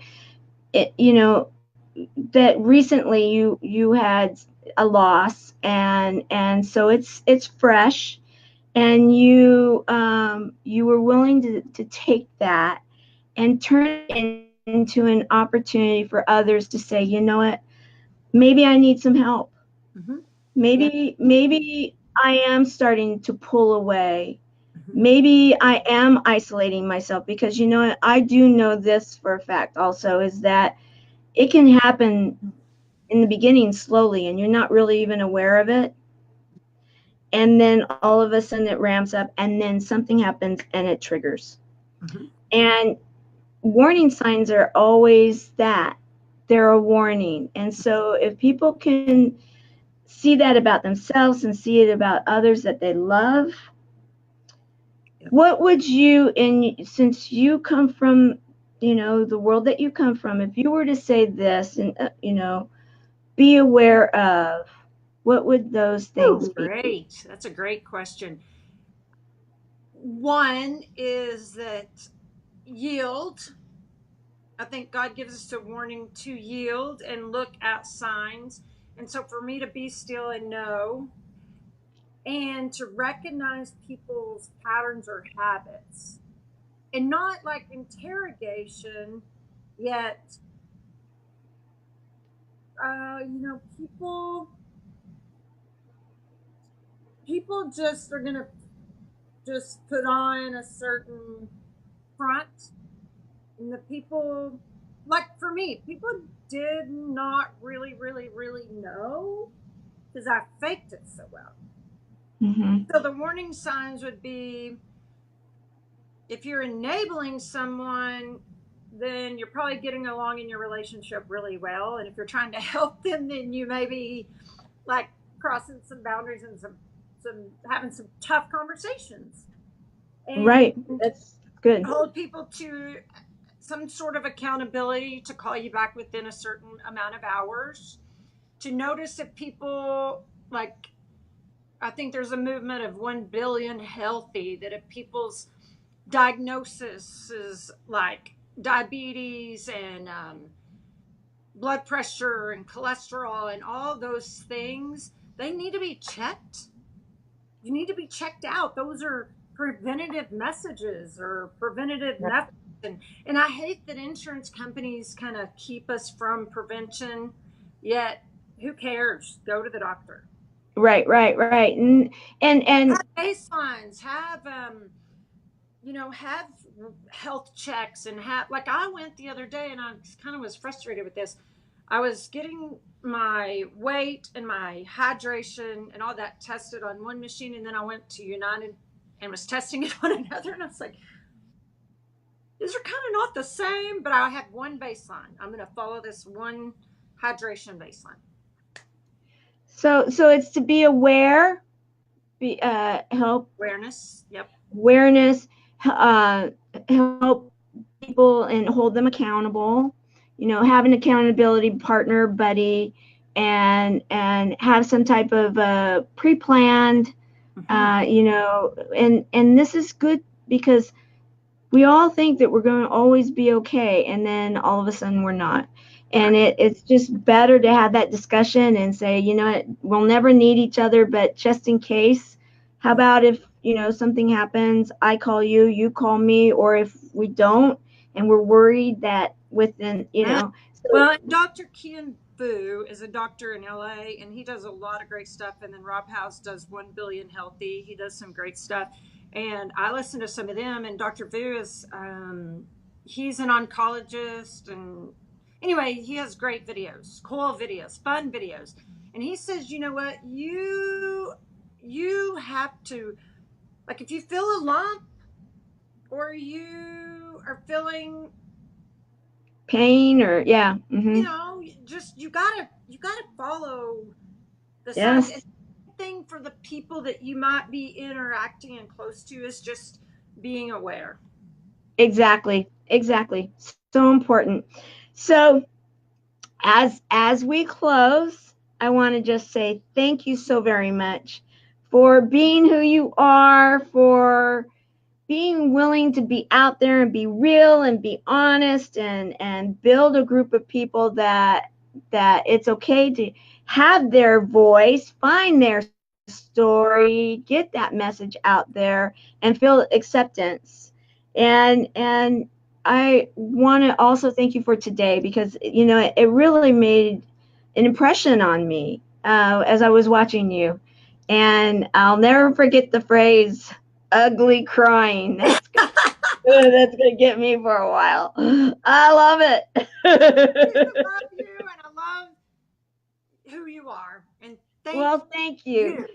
that recently you had a loss, and so it's fresh, and you were willing to take that and turn it into an opportunity for others to say, you know what, maybe I need some help. mm-hmm. Yeah. Maybe I am starting to pull away, maybe I am isolating myself, because I do know this for a fact also, is that it can happen in the beginning slowly and you're not really even aware of it. And then all of a sudden it ramps up and then something happens and it triggers. Mhm. And warning signs are always that. They're a warning. And so if people can see that about themselves and see it about others that they love, what would you, since you come from, the world that you come from, if you were to say this and, be aware of, what would those things Oh, be? great. That's a great question. One is that yield. I think God gives us a warning to yield and look at signs. And so for me to be still and know, and to recognize people's patterns or habits, and not like interrogation, yet, people just are going to just put on a certain front. And the people, like for me, people did not really, really, really know because I faked it so well. Mm-hmm. So the warning signs would be if you're enabling someone, then you're probably getting along in your relationship really well. And if you're trying to help them, then you may be like crossing some boundaries and some having some tough conversations. And Right. That's good. hold people to some sort of accountability to call you back within a certain amount of hours. To notice if people, like, I think there's a movement of 1 billion healthy, that if people's diagnosis is like diabetes and blood pressure and cholesterol and all those things, they need to be checked. You need to be checked out. Those are preventative messages or preventative methods. And I hate that insurance companies kind of keep us from prevention, yet who cares? Go to the doctor. Right, right, right. And Have baselines, have health checks, and have, like, I went the other day and I kind of was frustrated with this. I was getting my weight and my hydration and all that tested on one machine, and then I went to United and was testing it on another, and I was like, these are kind of not the same, but I have one baseline. I'm going to follow this one hydration baseline. so it's to be aware, help Awareness. Yep. awareness, uh, help people and hold them accountable. Have an accountability partner, buddy, and have some type of pre-planned. And this is good because we all think that we're going to always be okay, and then all of a sudden we're not. And it's just better to have that discussion and say, we'll never need each other, but just in case, how about if something happens, I call you, you call me, or if we don't and we're worried that within, Well, so, and Dr. Kian Fu is a doctor in LA, and he does a lot of great stuff. And then Rob House does 1 billion healthy. He does some great stuff. And I listen to some of them. And Dr. Fu is, he's an oncologist. And anyway, he has great videos, cool videos, fun videos. And he says, you know what? You have to, like, if you feel a lump or you are feeling, pain or, yeah. Mm-hmm. just you gotta follow the signs. And Yes, the thing for the people that you might be interacting and close to is just being aware. exactly. So important. So as we close, I want to just say thank you so very much for being who you are, for being willing to be out there and be real and be honest, and build a group of people that it's okay to have their voice, find their story, get that message out there, and feel acceptance. And I want to also thank you for today, because it really made an impression on me as I was watching you. And I'll never forget the phrase, ugly crying. That's good. That's gonna get me for a while. I love it. I love you, and I love who you are. And thank Well, thank you. you. And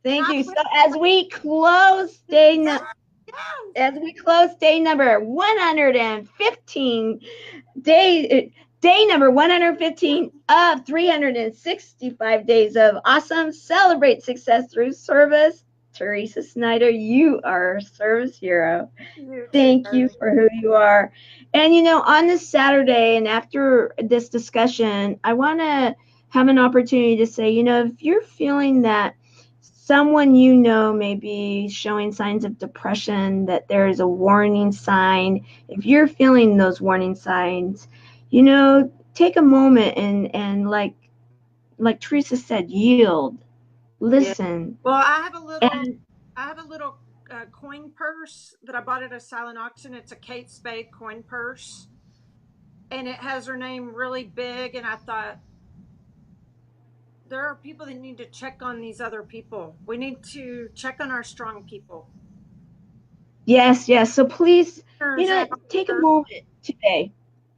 Thank I you. will. So as we close day Yes, nu- yes. as we close day number 115, day number 115 of 365 days of awesome, celebrate success through service. Teresa Snider, you are a service hero. You too, Thank you darling. for who you are. And on this Saturday and after this discussion, I want to have an opportunity to say, if you're feeling that someone may be showing signs of depression, that there is a warning sign, if you're feeling those warning signs, take a moment and like Teresa said, yield, Yeah. listen. Well, And I have a little coin purse that I bought at a silent auction. It's a Kate Spade coin purse, and it has her name really big. And I thought, there are people that need to check on these other people. We need to check on our strong people. yes, yes. So please, Turns out, take a moment today.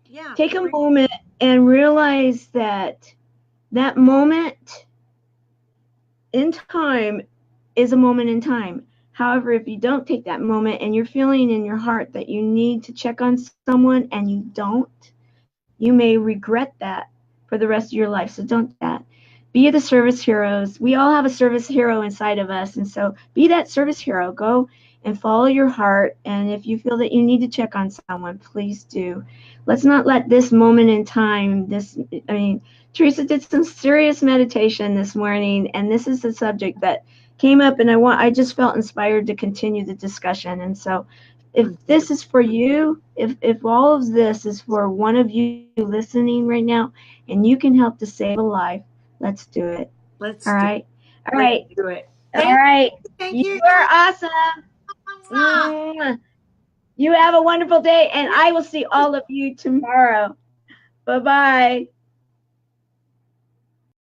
yeah, Take a moment and realize that that moment in time is a moment in time. However, if you don't take that moment and you're feeling in your heart that you need to check on someone and you don't, you may regret that for the rest of your life. So don't do that. Be the service heroes. We all have a service hero inside of us. And so be that service hero. Go and follow your heart. And if you feel that you need to check on someone, please do. Let's not let this moment in time, Teresa did some serious meditation this morning, and this is a subject that came up, and I just felt inspired to continue the discussion. And so if this is for you, if all of this is for one of you listening right now, and you can help to save a life, let's do it. let's All do right. All let's right. do it. All right. Thank You you. are awesome. Mwah. You have a wonderful day, and Yeah. I will see all of you tomorrow. Bye bye.